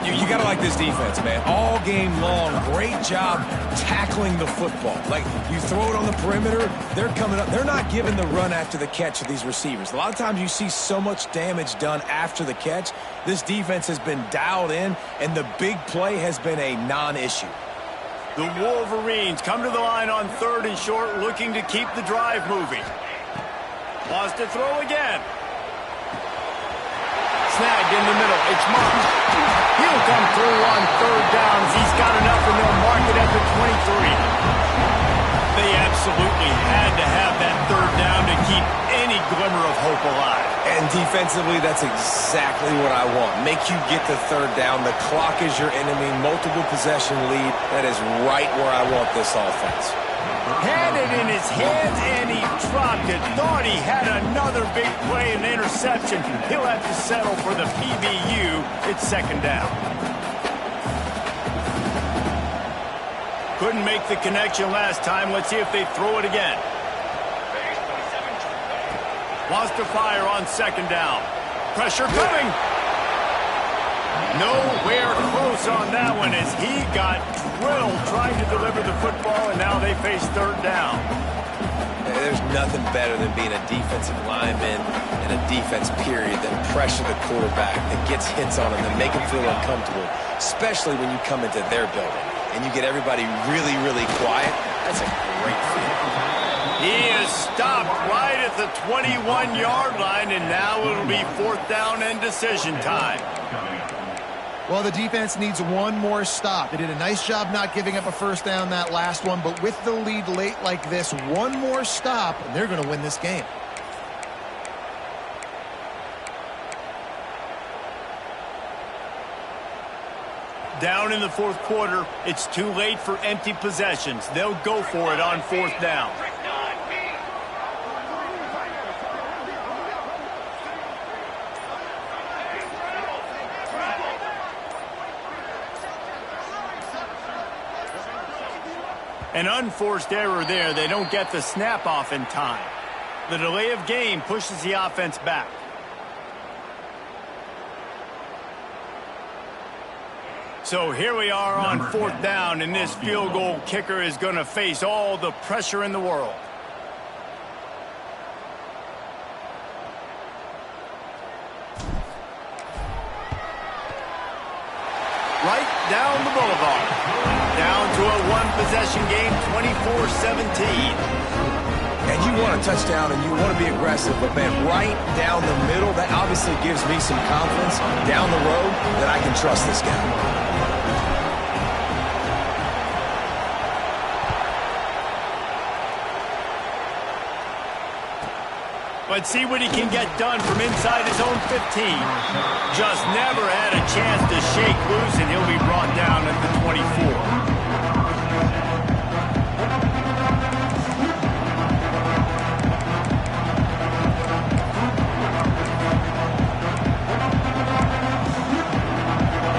You got to like this defense, man. All game long, great job tackling the football. Like, you throw it on the perimeter, they're coming up. They're not giving the run after the catch of these receivers. A lot of times you see so much damage done after the catch. This defense has been dialed in, and the big play has been a non-issue. The Wolverines come to the line on third and short, looking to keep the drive moving. Wants to throw again. Snagged in the middle. It's Moss. He'll come through on third downs. He's got enough, and they'll mark it at the 23. They absolutely had to have that third down to keep any glimmer of hope alive. And defensively, that's exactly what I want. Make you get the third down. The clock is your enemy. Multiple possession lead. That is right where I want this offense. Had it in his hands, and he dropped it. Thought he had another big play and interception. He'll have to settle for the PBU. It's second down. Couldn't make the connection last time. Let's see if they throw it again. Wants to fire on second down. Pressure coming. Nowhere close on that one as he got drilled trying to deliver the football, and now they face third down. There's nothing better than being a defensive lineman and a defense period that pressure the quarterback, that gets hits on him, that make him feel uncomfortable, especially when you come into their building and you get everybody really, really quiet. That's a great feeling. He is stopped right at the 21-yard line, and now it'll be fourth down and decision time. Well, the defense needs one more stop. They did a nice job not giving up a first down that last one, but with the lead late like this, one more stop, and they're going to win this game. Down in the fourth quarter, it's too late for empty possessions. They'll go for it on fourth down. An unforced error there. They don't get the snap off in time. The delay of game pushes the offense back. So here we are on fourth down, and this field goal kicker is going to face all the pressure in the world. Right down the boulevard. Down to a one-possession game, 24-17. And you want a touchdown and you want to be aggressive, but, man, right down the middle, that obviously gives me some confidence down the road that I can trust this guy. Let's see what he can get done from inside his own 15. Just never had a chance to shake loose, and he'll be brought down at the 24.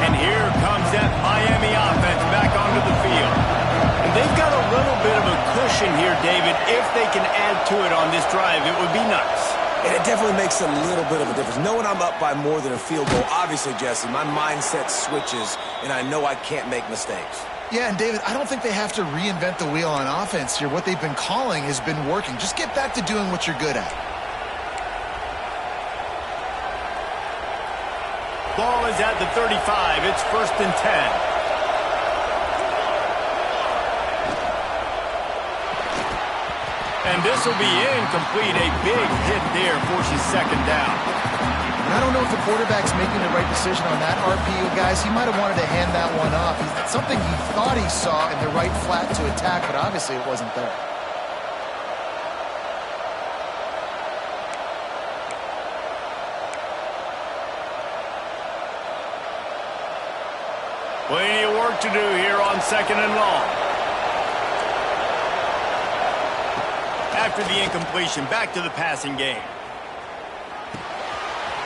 And here comes that Miami offense back onto the field. And they've got a little bit of a cushion here, David. If they can add to it on this drive, it would be nice. And it definitely makes a little bit of a difference. Knowing I'm up by more than a field goal, obviously, Jesse, my mindset switches, and I know I can't make mistakes. Yeah, and David, I don't think they have to reinvent the wheel on offense here. What they've been calling has been working. Just get back to doing what you're good at. Ball is at the 35. It's 1st and 10. And this will be incomplete. A big hit there forces second down. And I don't know if the quarterback's making the right decision on that RPO, guys. He might have wanted to hand that one off. It's something he thought he saw in the right flat to attack, but obviously it wasn't there. Plenty of work to do here on second and long. After the incompletion, back to the passing game.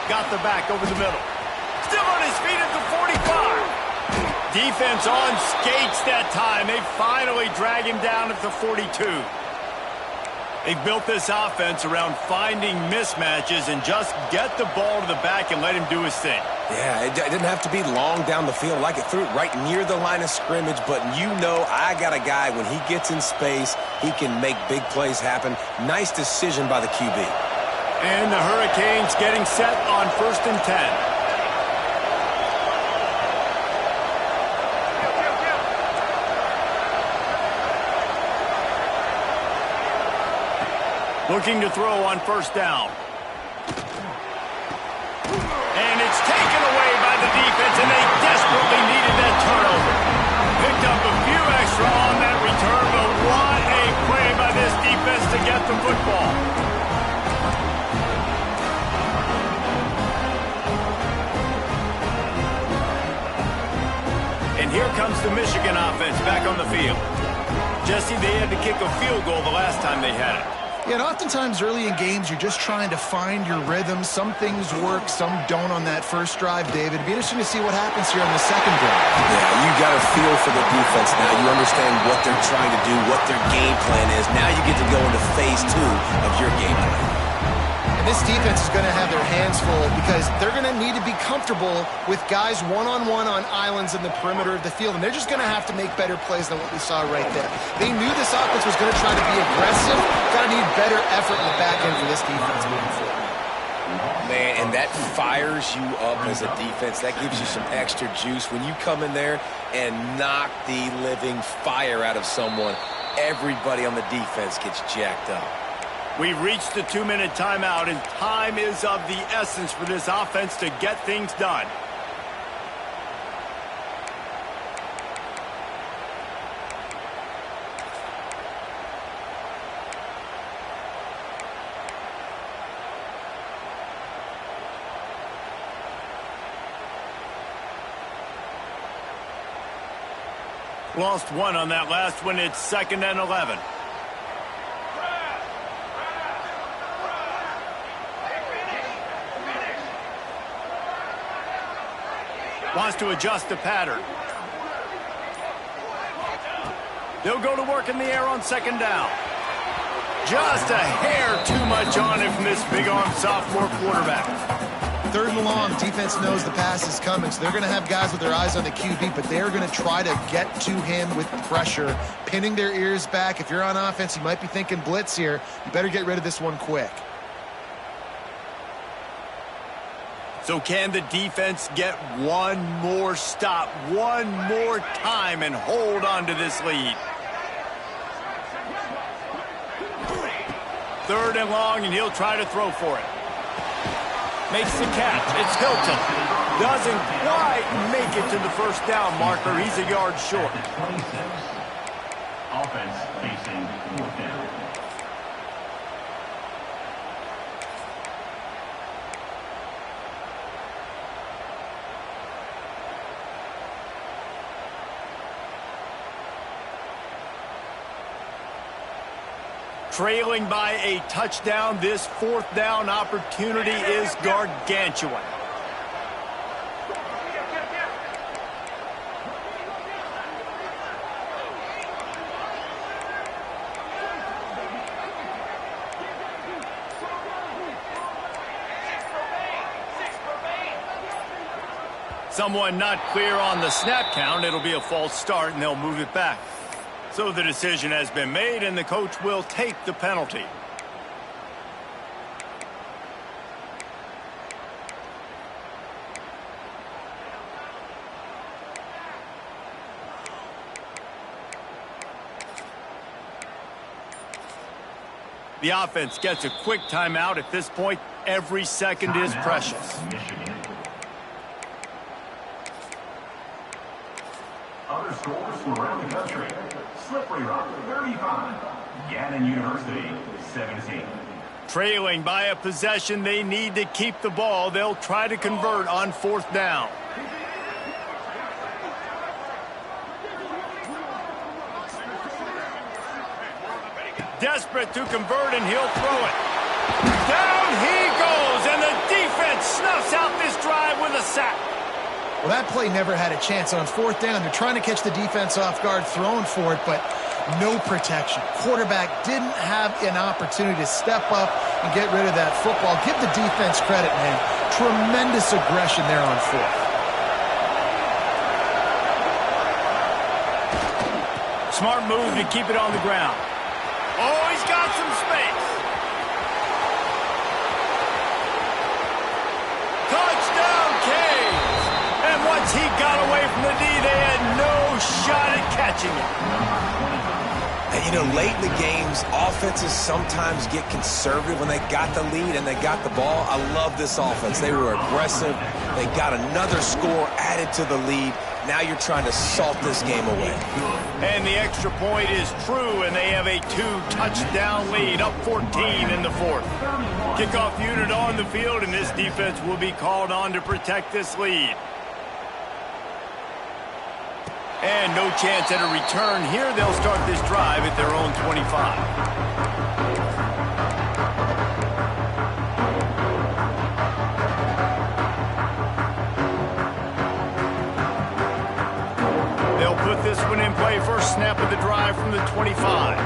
Got the back over the middle. Still on his feet at the 45. Defense on skates that time. They finally drag him down at the 42. They've built this offense around finding mismatches and just get the ball to the back and let him do his thing. Yeah, it didn't have to be long down the field. Like it threw it right near the line of scrimmage, but you know I got a guy, when he gets in space, he can make big plays happen. Nice decision by the QB. And the Hurricanes getting set on 1st and 10. Looking to throw on 1st down. And it's taken away by the defense, and they desperately needed that turnover. Picked up a few extra on that return, but what a play by this defense to get the football. And here comes the Michigan offense back on the field. Jesse, they had to kick a field goal the last time they had it. Yeah, and oftentimes early in games, you're just trying to find your rhythm. Some things work, some don't on that first drive, David. It'd be interesting to see what happens here on the second drive. Yeah, you got a feel for the defense now. You understand what they're trying to do, what their game plan is. Now you get to go into phase 2 of your game plan. And this defense is going to have their hands full because they're going to need to be comfortable with guys one-on-one on islands in the perimeter of the field, and they're just going to have to make better plays than what we saw right there. They knew this offense was going to try to be aggressive. Got to need better effort in the back end for this defense moving forward. Man, and that fires you up as a defense. That gives you some extra juice. When you come in there and knock the living fire out of someone, everybody on the defense gets jacked up. We've reached the 2-minute timeout, and time is of the essence for this offense to get things done. Lost one on that last one. It's 2nd and 11. Wants to adjust the pattern. They'll go to work in the air on 2nd down. Just a hair too much on it from this big-armed sophomore quarterback. 3rd and long, defense knows the pass is coming, so they're going to have guys with their eyes on the QB, but they're going to try to get to him with pressure, pinning their ears back. If you're on offense, you might be thinking blitz here. You better get rid of this one quick. So can the defense get one more stop, one more time, and hold on to this lead? 3rd and long, and he'll try to throw for it. Makes the catch. It's Hilton. Doesn't quite make it to the 1st down marker. He's a yard short. 26. Offense facing 4th down. Trailing by a touchdown, this 4th down opportunity is gargantuan. Someone not clear on the snap count. It'll be a false start, and they'll move it back. So the decision has been made, and the coach will take the penalty. The offense gets a quick timeout. At this point, every second is precious. Michigan. Other scores from around the country. Slippery Rock, 35. Gannon University, 17. Trailing by a possession, they need to keep the ball. They'll try to convert on 4th down. Desperate to convert, and he'll throw it. Down he goes, and the defense snuffs out this drive with a sack. Well, that play never had a chance. On 4th down, they're trying to catch the defense off guard, throwing for it, but no protection. Quarterback didn't have an opportunity to step up and get rid of that football. Give the defense credit, man. Tremendous aggression there on 4th. Smart move to keep it on the ground. Oh, he's got some space. Touchdown, Canes. And once he got away from the D, they had no shot at catching it. And, you know, late in the games, offenses sometimes get conservative when they got the lead and they got the ball. I love this offense. They were aggressive. They got another score added to the lead. Now you're trying to salt this game away. And the extra point is true, and they have a 2-touchdown lead, up 14 in the 4th. Kickoff unit on the field, and this defense will be called on to protect this lead. And no chance at a return here. They'll start this drive at their own 25. They'll put this one in play. First snap of the drive from the 25.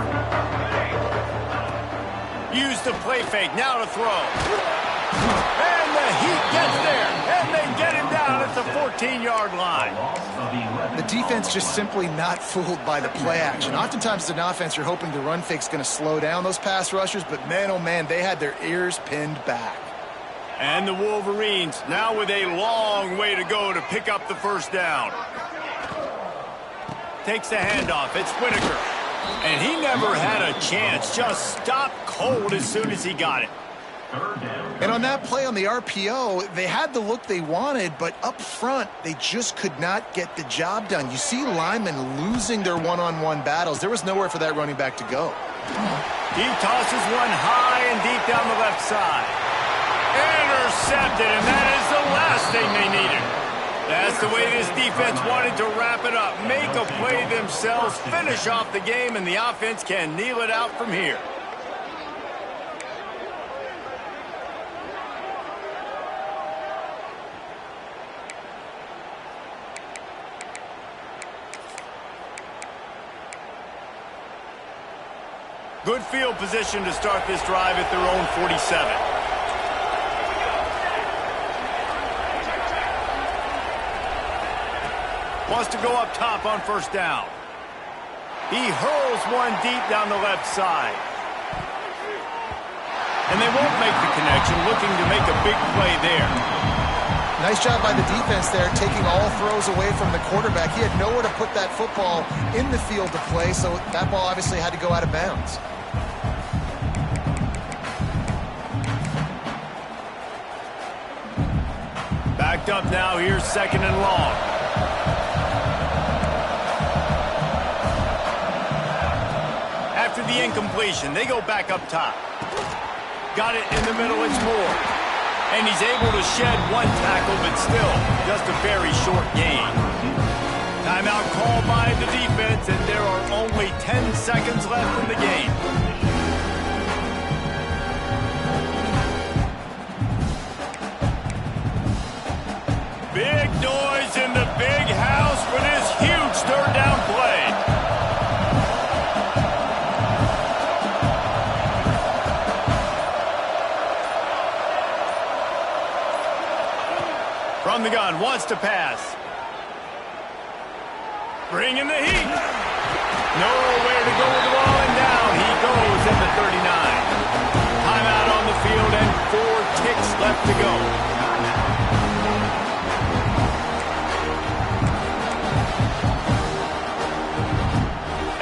Use the play fake. Now to throw. And the Heat gets there. And they get him down at the 14-yard line. The defense just simply not fooled by the play action. Oftentimes as an offense, you're hoping the run fake's going to slow down those pass rushers, but man, oh man, they had their ears pinned back. And the Wolverines now with a long way to go to pick up the first down. Takes the handoff. It's Whitaker. And he never had a chance. Just stopped cold as soon as he got it. And on that play on the RPO, they had the look they wanted, but up front, they just could not get the job done. You see linemen losing their one-on-one battles. There was nowhere for that running back to go. He tosses one high and deep down the left side. Intercepted, and that is the last thing they needed. That's the way this defense wanted to wrap it up. Make a play themselves, finish off the game, and the offense can kneel it out from here. Good field position to start this drive at their own 47. Wants to go up top on first down. He hurls one deep down the left side. And they won't make the connection, looking to make a big play there. Nice job by the defense there, taking all throws away from the quarterback. He had nowhere to put that football in the field to play, so that ball obviously had to go out of bounds. Backed up now, here's second and long. After the incompletion, they go back up top. Got it in the middle, it's Moore. And he's able to shed one tackle, but still just a very short gain. Timeout called by the defense, and there are only 10 seconds left in the game. Big noise in the big house for this huge third down play. From the gun, wants to pass. Bringing the heat. Nowhere to go with the ball, and down he goes at the 39. Timeout on the field and 4 ticks left to go.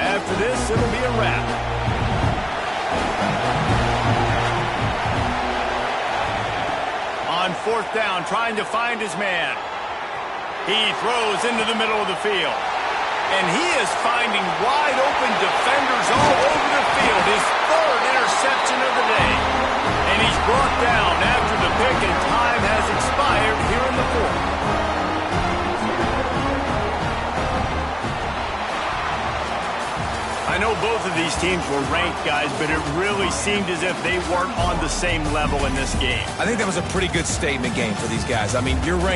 After this, it'll be a wrap. On fourth down, trying to find his man. He throws into the middle of the field. And he is finding wide open defenders all over the field. His third interception of the day. And he's brought down after the pick, and time has expired here in the fourth. I know both of these teams were ranked, guys, but it really seemed as if they weren't on the same level in this game. I think that was a pretty good statement game for these guys. I mean, you're ranked